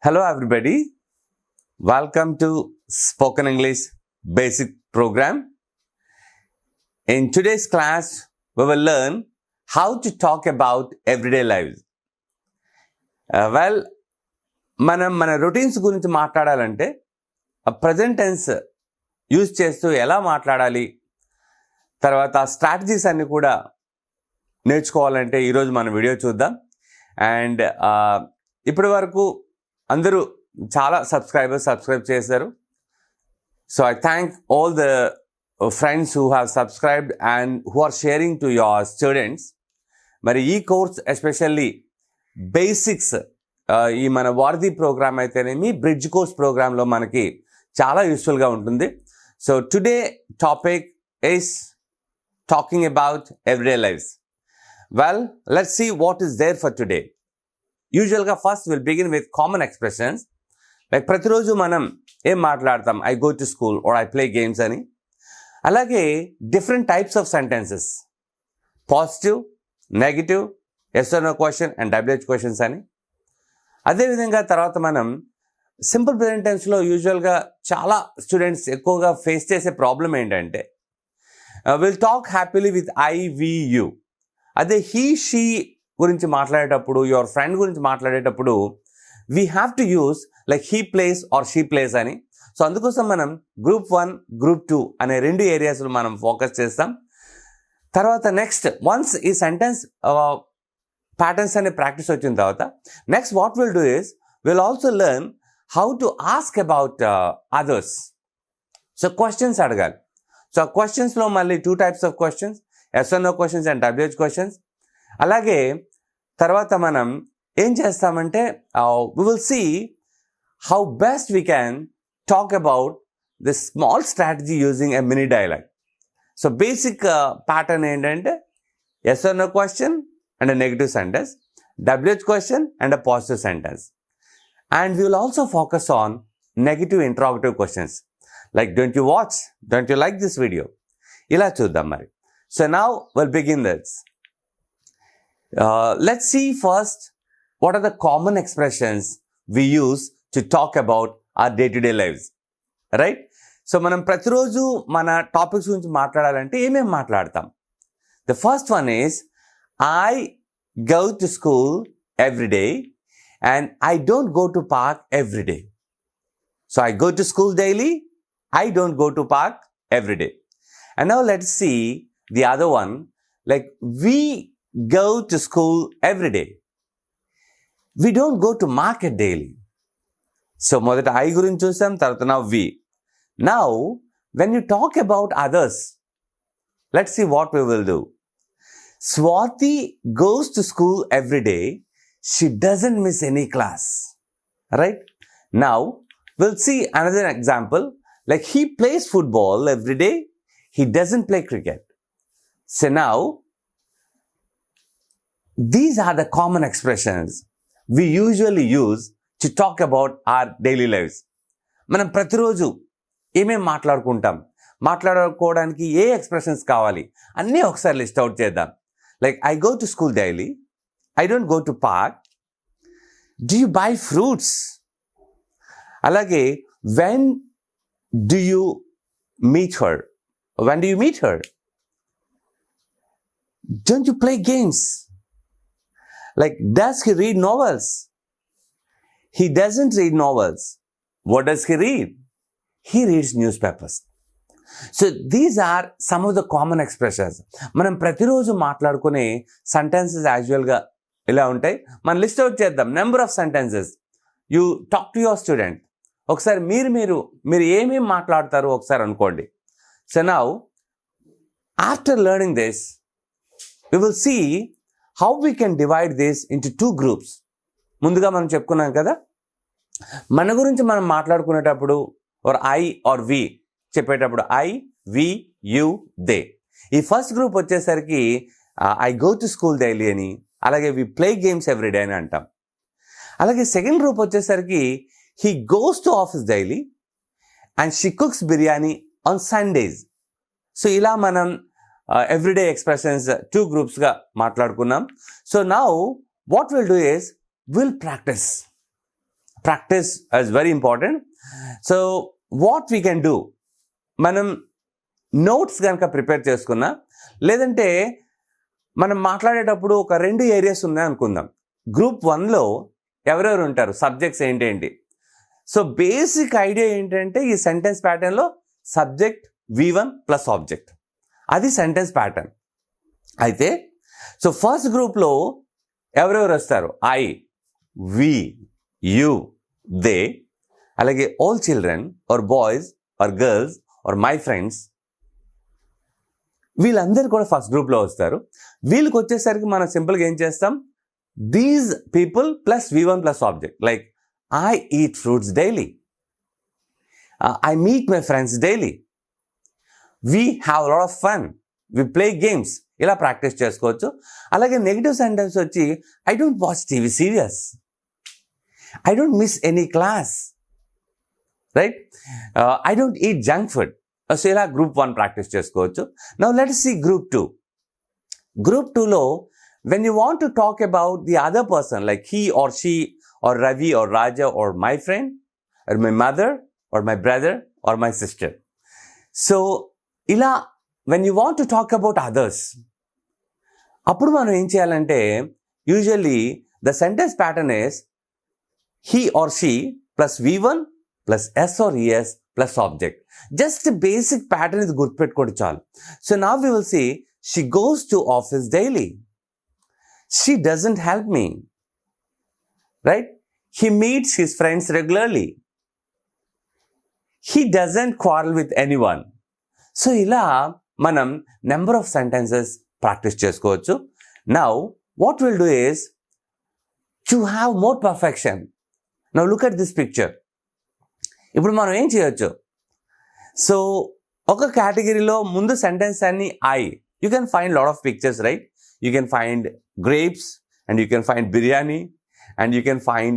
Hello, everybody. Welcome to Spoken English Basic Program. In today's class, we will learn how to talk about everyday lives. మన routines గురించి మాట్లాడాలంటే present tense use చేస్తూ ఎలా మాట్లాడాలి, తర్వాత strategies అన్ని కూడా నేర్చుకోవాలంటే ఈరోజు మన వీడియో చూద్దాం. అండ్ ఇప్పటి వరకు అందరూ చాలా సబ్స్క్రైబ్ చేశారు. So I thank all the friends who have subscribed and who are sharing to your students. మరి ఈ కోర్స్ ఎస్పెషల్లీ బేసిక్స్ ఈ మన వారధి ప్రోగ్రామ్ అయితేనేమి బ్రిడ్జ్ కోర్స్ ప్రోగ్రాంలో మనకి చాలా యూస్ఫుల్గా ఉంటుంది. So today topic is talking about everyday lifes. Well, let's see what is there for today. యూజువల్గా first will begin with common expressions. Like ప్రతిరోజు మనం ఏం మాట్లాడతాం, I go to school or I play games అని. అలాగే different types of sentences, positive, negative, yes or no question and WH questions అని. అదేవిధంగా తర్వాత మనం సింపుల్ ప్రెజెంట్ టెన్స్లో యూజువల్గా చాలా స్టూడెంట్స్ ఎక్కువగా ఫేస్ చేసే ప్రాబ్లం ఏంటంటే will talk happily with I we you. అదే హీ షీ గురించి మాట్లాడేటప్పుడు, యువర్ ఫ్రెండ్ గురించి మాట్లాడేటప్పుడు we have to use like he plays or she plays అని. సో అందుకోసం మనం గ్రూప్ 1, గ్రూప్ 2 అనే రెండు ఏరియాస్లో మనం ఫోకస్ చేస్తాం. తర్వాత నెక్స్ట్ వన్స్ ఈ సెంటెన్స్ ప్యాటర్న్స్ అనే ప్రాక్టీస్ వచ్చిన తర్వాత next what will do is will also learn how to ask about others. So questions అడగాలి. సో ఆ క్వశ్చన్స్లో మళ్ళీ 2 types of questions, yes or no questions and WH questions. అలాగే తర్వాత మనం ఏం చేస్తామంటే we will see how best we can talk about this small strategy using a mini dialogue. So basic pattern ఏంటంటే yes or no question and a negative sentence, WH question and a positive sentence. And we will also focus on negative interrogative questions like don't you watch, don't you like this video. ఇలా చూద్దాం మరి. So now we'll begin this. Let's see first what are the common expressions we use to talk about our day-to-day lives, right? So మనం ప్రతిరోజు మన topics గురించి మాట్లాడాలంటే ఏమేమి మాట్లాడతాం? The first one is I go to school every day and I don't go to park every day. So I go to school daily, I don't go to park every day. And now let's see the other one, like we go to school every day. We don't go to market daily. So మొదట I గురించి చూసాం, తర్వాత now we. Now when you talk about others, let's see what we will do. Swati goes to school every day. She doesn't miss any class. Right? Now we'll see another example. Like he plays football every day. He doesn't play cricket. So now these are the common expressions we usually use to talk about our daily lives. మనం ప్రతిరోజు ఏమేం మాట్లాడుకోవడానికి ఏ expressions కావాలి అన్నీ ఒకసారి list out చేద్దాం. Like I go to school daily, I don't go to park, do you buy fruits, అలాగే when do you meet her, when do you meet her, don't you play games, like does he read novels, he doesn't read novels, what does he read, he reads newspapers. So these are some of the common expressions. మనం ప్రతిరోజు మాట్లాడుకునే sentences యాజువల్గా ఇలా ఉంటాయి. మనం list out చేద్దాం. Number of sentences you talk to your student. ఒకసారి మీరు ఏమేమి మాట్లాడతారు ఒకసారి అనుకోండి. So now, after learning this, we will see how we can divide this into 2 groups. ముందుగా మనం చెప్పుకున్నాం కదా, మన గురించి మనం మాట్లాడుకునేటప్పుడు ఆర్ ఐ ఆర్ వి చెప్పేటప్పుడు ఐ, వి, యూ, దే. ఈ ఫస్ట్ గ్రూప్ వచ్చేసరికి I go to school daily అని, అలాగే వి ప్లే గేమ్స్ ఎవ్రీడే అని అంటాం. అలాగే సెకండ్ గ్రూప్ వచ్చేసరికి he goes to office daily and she cooks biryani on Sundays. So ఇలా మనం ఎవ్రీడే ఎక్స్ప్రెషన్స్ 2 గ్రూప్స్గా మాట్లాడుకున్నాం. So now what will do is will practice is very important. So what we can do, మనం notes కనుక prepare చేసుకున్నా, లేదంటే మనం మాట్లాడేటప్పుడు ఒక 2 ఏరియాస్ ఉన్నాయి అనుకుందాం. గ్రూప్ 1లో ఎవరెవరు ఉంటారు, సబ్జెక్ట్స్ ఏంటేంటి. సో బేసిక్ ఐడియా ఏంటంటే ఈ సెంటెన్స్ ప్యాటర్న్లో సబ్జెక్ట్ V1 ప్లస్ ఆబ్జెక్ట్, అది సెంటెన్స్ ప్యాటర్న్. అయితే సో ఫస్ట్ గ్రూప్లో ఎవరెవరు వస్తారు, ఐ, వి, యూ, దే, అలాగే all children or boys or girls or my friends, వీళ్ళందరూ కూడా ఫస్ట్ గ్రూప్లో వస్తారు. వీళ్ళకి వచ్చేసరికి మనం సింపుల్గా ఏం చేస్తాం, these people plus V1 plus object. Like I eat fruits daily. I meet my friends daily. We have a lot of fun. We play games. ఇలా ప్రాక్టీస్ చేసుకోవచ్చు. అలాగే నెగిటివ్ సెంటెన్స్ వచ్చి I don't watch TV serials. I don't miss any class. Right? I don't eat junk food. So ఇలా group 1 practice చేసుకోవచ్చు. Now let us see group 2. Group 2లో when you want to talk about the other person, like he or she or Ravi or Raja or my friend or my mother or my brother or my sister. So ila when you want to talk about others, appudu manam em cheyalante, usually the sentence pattern is he or she plus V1 plus S or ES plus object. Just a basic pattern is gurtupettukondi chalu. So now we will see, she goes to office daily. She doesn't help me. Right? He meets his friends regularly. He doesn't quarrel with anyone. So ila manam number of sentences practice chesukochu. Now what we'll do is to have more perfection. Now look at this picture. Ippudu manam em cheyochu. So oka category lo mundu sentence anni I. You can find lot of pictures, right? You can find grapes and you can find biryani. And you can find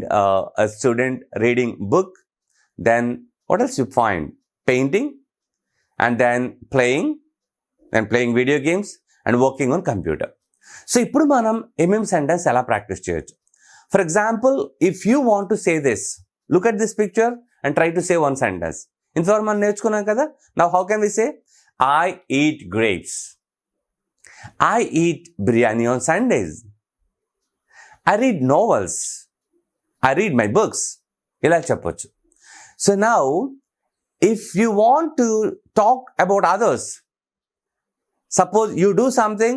a student reading book. Then what else you find? Painting, and then playing video games and working on computer. So ippudu manam sentence ela practice cheyochu. For example, if you want to say this, look at this picture and try to say one sentence. Intavar man nerchukunnam kada. Now how can we say, I eat grapes. I eat biryani on Sundays. I read novels. I read my books. Ila cheppochu. So now, if you want to talk about others, suppose you do something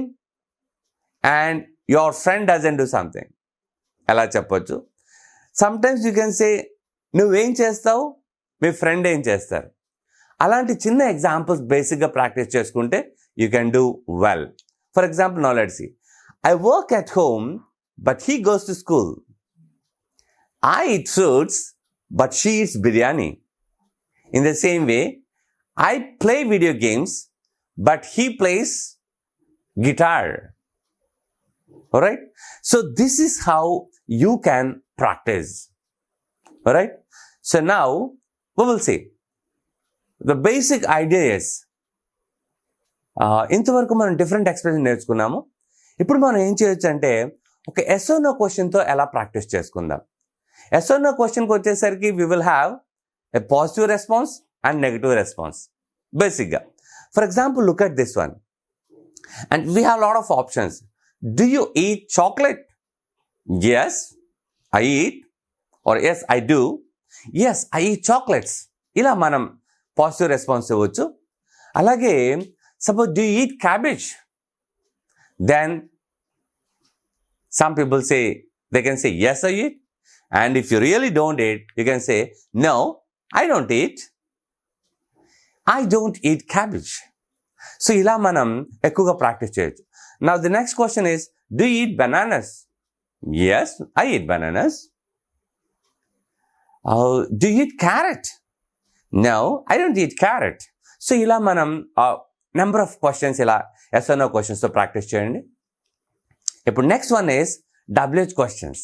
and your friend doesn't do something. Ela cheppochu. Sometimes you can say, నువ్వు ఏం చేస్తావు, మీ friend ఏం చేస్తారు. అలాంటి చిన్న examples బేసిక్గా practice చేసుకుంటే you can do well. For example, now let's see. I work at home, but he goes to school. I eat fruits, but she eats biryani. In the same way, I play video games, but he plays guitar. Alright? So this is how you can practice. Alright? So now, we will see. The basic idea is, ఇంతవరకు మనం different expression నేర్చుకున్నాము. ఇప్పుడు మనం ఏం చేయొచ్చు అంటే, ఒక yes or no క్వశ్చన్తో ఎలా ప్రాక్టీస్ చేసుకుందాం. ఎస్ ఆర్ నో క్వశ్చన్కి వచ్చేసరికి we will have a positive response and negative response బేసిక్గా. For example, look at this one and we have lot of options. Do you eat chocolate? Yes I eat, or yes I do, yes I eat chocolates. ఇలా మనం positive response ఇవ్వచ్చు. అలాగే suppose, do you eat cabbage? Then some people say, they can say yes I eat, and if you really don't eat, you can say no I don't eat. I don't eat cabbage. So ila manam ekkuva practice cheyochu. Now the next question is, do you eat bananas? Yes, I eat bananas. Do you eat carrot? No, I don't eat carrot. So ila manam number of questions ఇలా yes or no క్వశ్చన్స్తో practice చేయండి. ఇప్పుడు next one is WH questions.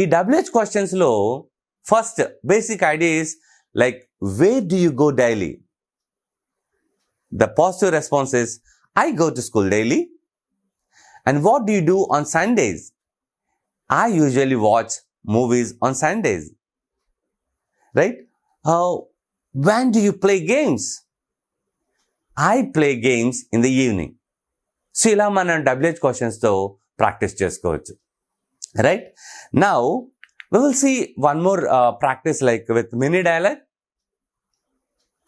ఈ WH క్వశ్చన్స్లో first basic idea is like, where do you go daily? The positive response is, I go to school daily. And what do you do on Sundays? I usually watch movies on Sundays. right? When do you play games? I play games in the evening. So ఇలా మనం WH క్వశ్చన్స్తో practice చేసుకోవచ్చు, right? Now we will see one more practice like with mini dialogue.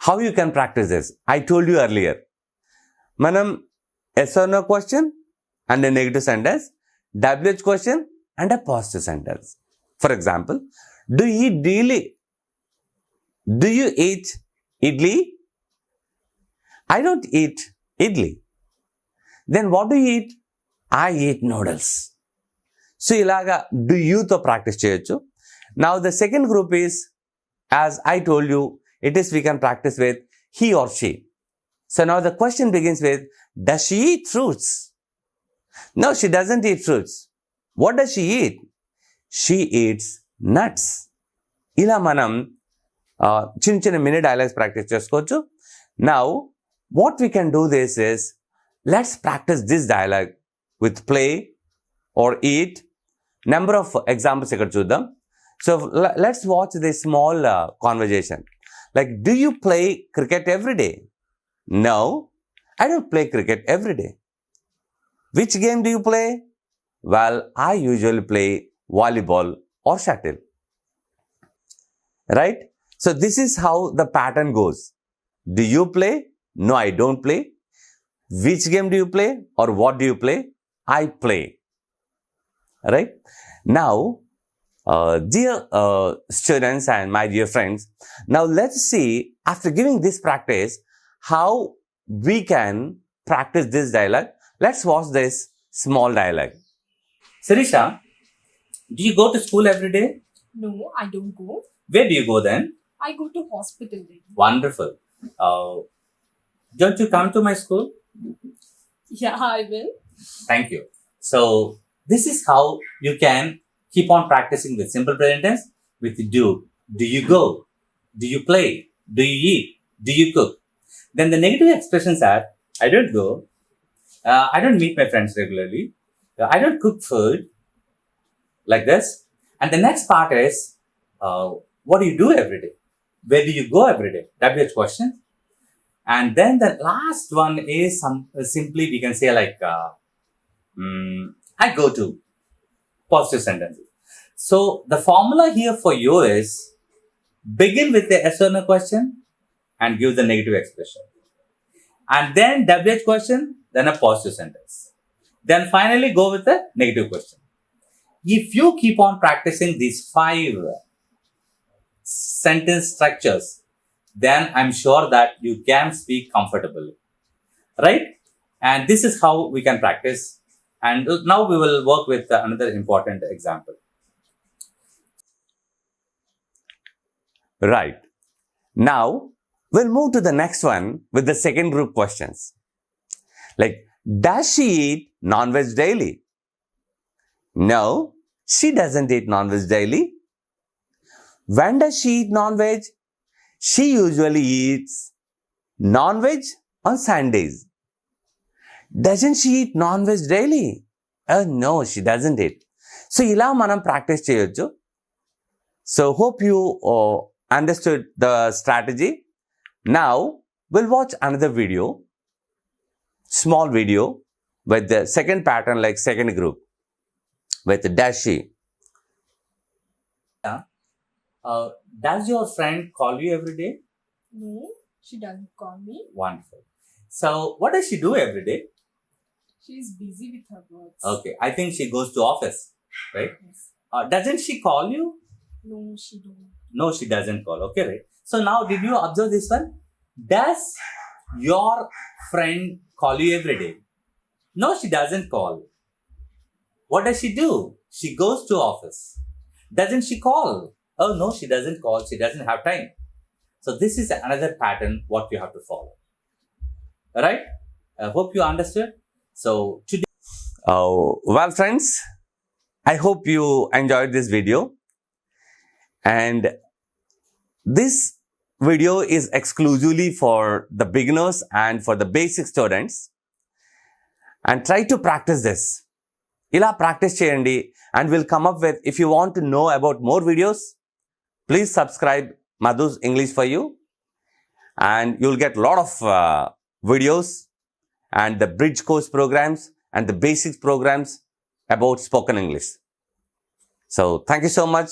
How you can practice this? I told you earlier. Manam yes or no question and a negative sentence, WH question and a positive sentence. For example, do you eat daily? Do you eat idli? I don't eat idli. Then what do you eat? I eat noodles. So ilaga do you to practice cheyochu. Now the second group is, as I told you, it is we can practice with he or she. So now the question begins with, does she eat fruits? No, she doesn't eat fruits. What does she eat? She eats nuts. Ila manam chin mini dialogues practice chesukochu. Now what we can do this is, let's practice this dialogue with play or eat. Number of examples ikkada chuddam. So let's watch this small conversation. Like, do you play cricket every day? No, I don't play cricket every day. Which game do you play? Well, I usually play volleyball or shuttle. Right? So this is how the pattern goes. Do you play? No, I don't play. Which game do you play or what do you play? I play. Right? Now, dear students and my dear friends, now let's see, after giving this practice, how we can practice this dialogue. Let's watch this small dialogue. Sirisha, do you go to school every day? No, I don't go. Where do you go then? I go to hospital daily. Wonderful. Don't you come to my school? Yeah, I will. Thank you. So, this is how you can keep on practicing with simple present tense with do. Do you go? Do you play? Do you eat? Do you cook? Then the negative expressions are, I don't go. I don't meet my friends regularly. I don't cook food. Like this. And the next part is, what do you do every day? Where do you go every day? WH question. And then the last one is simply we can say like, I go to positive sentences. So the formula here for you is, begin with the yes or no question and give the negative expression. And then WH question, then a positive sentence. Then finally go with the negative question. If you keep on practicing these 5 sentence structures, then I'm sure that you can speak comfortably, right? And this is how we can practice. And now we will work with another important example. Right. Now we'll move to the next one with the second group questions. Like, does she eat non-veg daily? No, she doesn't eat non-veg daily. When does she eat non-veg? She usually eats non-veg on Sundays. Doesn't she eat non-veg daily? No, she doesn't eat. So, ila manam practice cheyochu. So, hope you understood the strategy. Now, we'll watch another video, small video with the second pattern like second group with does she. Does your friend call you every day? No, she doesn't call me. Wonderful. So, what does she do every day? She is busy with her works. Okay, I think she goes to office, right? Yes. Doesn't she call you? No, she don't. No, she doesn't call. Okay, right? So now, did you observe this one? Does your friend call you every day? No, she doesn't call. What does she do? She goes to office. Doesn't she call? Oh, no, she doesn't call. She doesn't have time. So this is another pattern what you have to follow. Alright? I hope you understood. So today, well friends, I hope you enjoyed this video. And this video is exclusively for the beginners and for the basic students. And try to practice this. Ila practice cheyandi and we'll come up with, if you want to know about more videos, please subscribe Madhu's English for you, and you'll get a lot of videos and the bridge course programs and the basics programs about spoken English. So thank you so much.